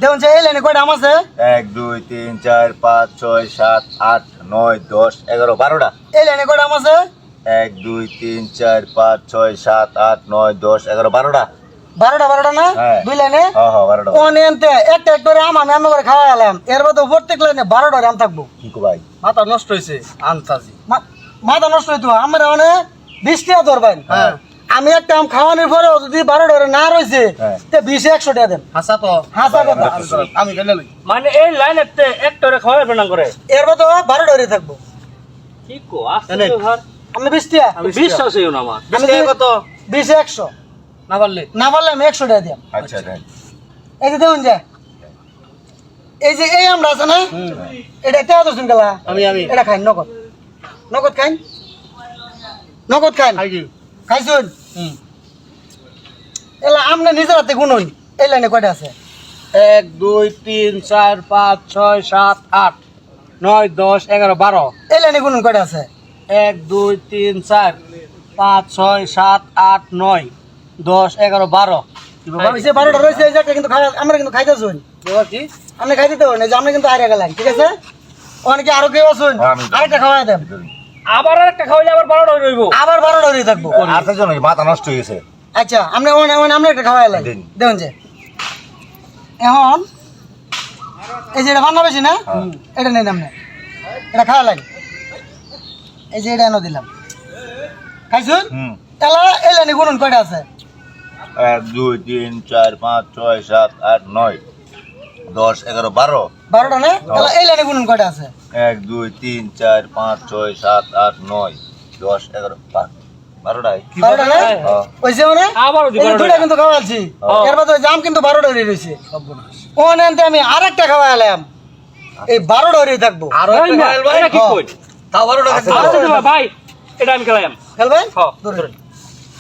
দেখুন যে এই লাইনে কয়টা আম আছে? 1 2 3 4 5 6 7 8 9 10 11 12টা। এই লাইনে কয়টা আম আছে? 1 2 3 4 5 6 7 8 9 10 11 12টা। 12টা না? হ্যাঁ। দুই লাইনে? হ্যাঁ 12টা। অনেনতে একটা করে আম আমি করে খাওয়ালাম। এর মধ্যে প্রত্যেক লাইনে 12টা আম থাকবো। কি কো ভাই? মাথা নষ্ট হইছে আনতাজি। মাথা নষ্ট হইতো আমরা মানে 20 টাকা ধরবেন। হ্যাঁ। আমি একটা আম খাওয়ানোর পরেও যদি 12টা না রয়েছে হ্যাঁ। তে 20 100 টাকা দেন। হাসা তো হাসা কথা। আমি গেলে লই। মানে এই লাইনেতে একটারে খাওয়াবে না করে এর মধ্যে 12টা থাকবো। কি কো আসলে ঘর আমি 20 টাকা। বিশ্বাস হইও না আমার। আমি কত 20 100 না পারলে না পারলে আমি 100 টাকা দিলাম। আচ্ছা দেন। এই যে দেখুন যে এই যে এই আমরা আছে না এটা টাকা দর্শন গেলা আমি এটা খাই নগদ নগদ খাই নগদ খাই খাই কি খাইছুন এলা আমনে নিজের হাতে গুনুন এই লাইনে কয়টা আছে? 1 2 3 4 5 6 7 8 9 10 11 12 এই লাইনে গুনুন কয়টা আছে? 1 2 3 4 5 6 7 8 9 10 11 12 কি বাবা এই যে 12টা রয়েছে এই যে একটা কিন্তু আমরা কিন্তু খাইতেছুন বাবা কি আপনি খাই দিতে পারেন এই যে আপনি কিন্তু হারিয়ে গেলেন ঠিক আছে অনেকে আরো কেউ আছেন আমি- আরেকটা খাওয়াই দেন আবার একটা খাওয়াইলে আবার 12টা রইব। আবার 12টা হয়ে থাকবো আর তো জানো মাথা নষ্ট হয়ে গেছে। আচ্ছা আপনি আমরা একটা খাওয়াই লাইন দিন। দেখুন যে এখন এই যে এটা বান্না বেশি না হ্যাঁ। এটা নেই আপনি এটা খাওয়া লাইন এই যে এটা এনে দিলাম খাইছুন হুম। এলা এই লাইনে গুনুন কয়টা আছে? 1 2 3 4 5 6 7 8 9 10 11 12 12টা না এলা এই লাইনে গুনুন কয়টা আছে? 1 2 3 4 5 6 7 8 9 10 11 12টাই 12টা না হ্যাঁ। ওইছে মানে আবারও এই যে দুইটা কিন্তু খাওয়ালছি এর মধ্যে ওই জাম কিন্তু 12টা হয়ে রয়েছে ও নেনতে আমি আরেকটা খাওয়াইলাম এই 12টা হয়ে থাকবো আরো ভাই একটা না, খাইল ভাই এটা কি কই? তাও 12 টাকা আচ্ছা, আচ্ছা তো ভাই এটা আমি খেলাম। খেলবেন হ্যাঁ। ধরুন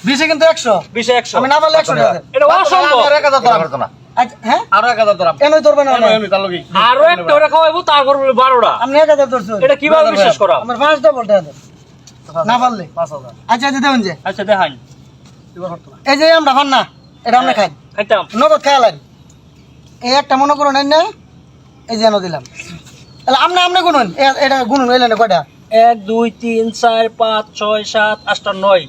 20 কিন্তু 100 20 100 আমি না পারলে 100 টাকা দেন। এটা অসম্ভব। আর 1000 এটা ধরাম পারতো না। আচ্ছা হ্যাঁ আরো 1000 ধরাম এনই ধরবেন না এমনি তার লগি আরো একটা ওরা খাওয়াইবো তারপর বলবে 12টা। আপনি 1000 ধরছেন এটা কিভাবে বিশ্বাস করা? আমার 5টা বলতে দেন না পারলে 5000 আচ্ছা আচ্ছা দেখুন যে আচ্ছা দেখাই এবার হতো না এই যে আমরা খান না এটা আমরা খাই খাইতাম। নগদ খাইলাম এই একটা মনে করুন না এই যে এনে দিলাম তাহলে আপনি গুনুন এটা গুনুন এলেন কয়টা? 1 2 3 4 5 6 7 8 9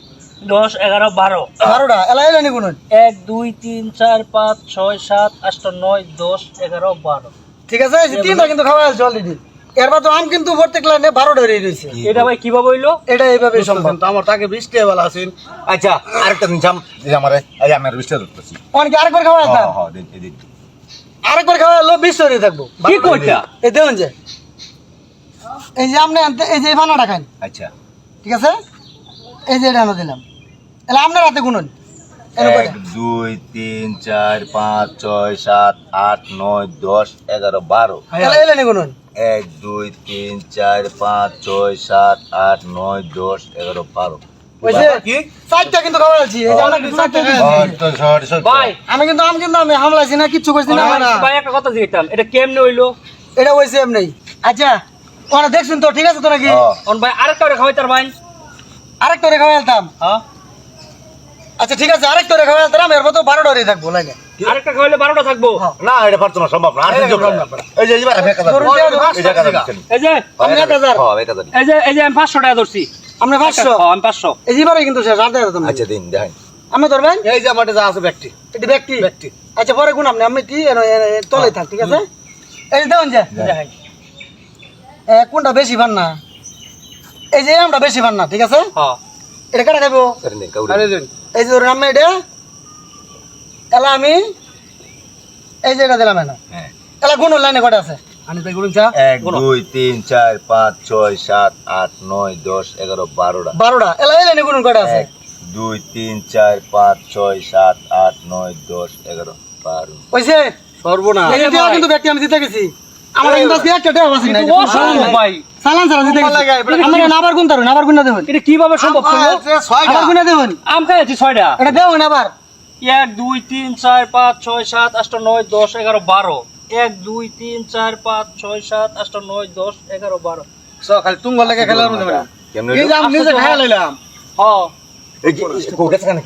10 11 12 12টা এলা এলেন গুনুন 1 2 3 4 5 6 7 8 9 10 11 12 ঠিক আছে এই যে তিনটা কিন্তু খাওয়া আছে অলরেডি এরপর তো আম কিন্তু প্রত্যেক লাইনে 12টা হয়ে রয়েছে এটা ভাই কিভাবে হইলো? এটা এইভাবে সম্ভব তো আমার টাকা 20 টাকা বেলা আছেন আচ্ছা আরেকটা দিন জাম এই আমারে এই আমার বিস্তার ধরতেছি। অনেকে আরেকবার খাওয়া আছে হ্যাঁ হ্যাঁ দিন দিন। আরেকবার খাওয়া হলো 20 হয়ে থাকবো কি কইতা? এই দেখুন যে এই যে আপনি এই যে বানাটা খান আচ্ছা ঠিক আছে এই যে এটা এনে দিলাম তাহলে আপনার হাতে গুনুন এনে 1 কয়টা? 2 3 4 5 6 7 8 9 10 11 12 তাহলে এলেন গুনুন 1 2 3 4 5 6 7 8 9 10 11 12 বুঝছে কি চারটা কিন্তু খাওয়া আছে এই যে আমরা কিন্তু চারটা দিয়েছি। ভাই আমি কিন্তু আমি হামলাইছি না কিচ্ছু করছি না ভাই, ভাই একটা কথা জিজ্ঞাসা এটা কেমনে হইলো? এটা হয়েছে এমনি আচ্ছা ওরা দেখছেন তো ঠিক আছে তো নাকি অন ভাই আরেকটা ওরা খাওয়াইতার ভাই। আরেকটা রেখা ফেলতাম হ্যাঁ আচ্ছা ঠিক আছে আরেকটা রেখা ফেলতাম এর মতো 12টা হয়ে থাকবো লাগে আরেকটা খাওয়াইলে 12টা থাকবো। না এটা পারতো না সম্ভব না আর দিন এই যে এবার আমি 1000 ধরুন যে এই জায়গা দিচ্ছেন এই যে আমি 1000 হ্যাঁ 1000 এই যে আমি 500 টাকা ধরছি। আপনি 500 হ্যাঁ, আমি 500 এই যেবারে কিন্তু শেষ আর দেখাতাম আচ্ছা দিন দেখেন আমি ধরবেন এই যে আমার যা আছে ব্যক্তি এটি ব্যক্তি আচ্ছা পরে গুণ আপনি কি তলে থাক ঠিক আছে এই যে দেখুন যে দেখাই। কোনটা বেশি পান না এই যে আমরা বেশি পান না ঠিক আছে হ্যাঁ এটা কাটা খাবো করেন দিন কাউরে আরে দিন এই যে ধরুন আমি এটা এলা আমি এই যে এটা দিলাম না হ্যাঁ এলা কোন লাইনে কটা আছে আমি তাই গুণ চা 1 2 3 4 5 6 7 8 9 10 11 12টা 12টা এলা এই লাইনে কোন কটা আছে 1 2 3 4 5 6 7 8 9 10 11 12 ওইছে সর্বনা এই যে কিন্তু ব্যক্তি আমি দিতে গেছি আমার কিন্তু আজকে একটা টাকা আছে না কিন্তু অসম্ভব ভাই। সালান সালান দিতে গেছি আমরা আবার কোন তারুন আবার কোন দেবেন এটা কিভাবে সম্ভব হলো? আবার কোন দেবেন আম খাইছি 6টা। এটা দেবেন আবার 1 2 3 4 5 6 7 8 9 10 11 12 1 2 3 4 5 6 7 8 9 10 11 12 খালি তুঙ্গ লাগে খেলার মধ্যে কেমনে এই যে আমি নিজে খাইয়া লইলাম হ্যাঁ এই কোটা কেন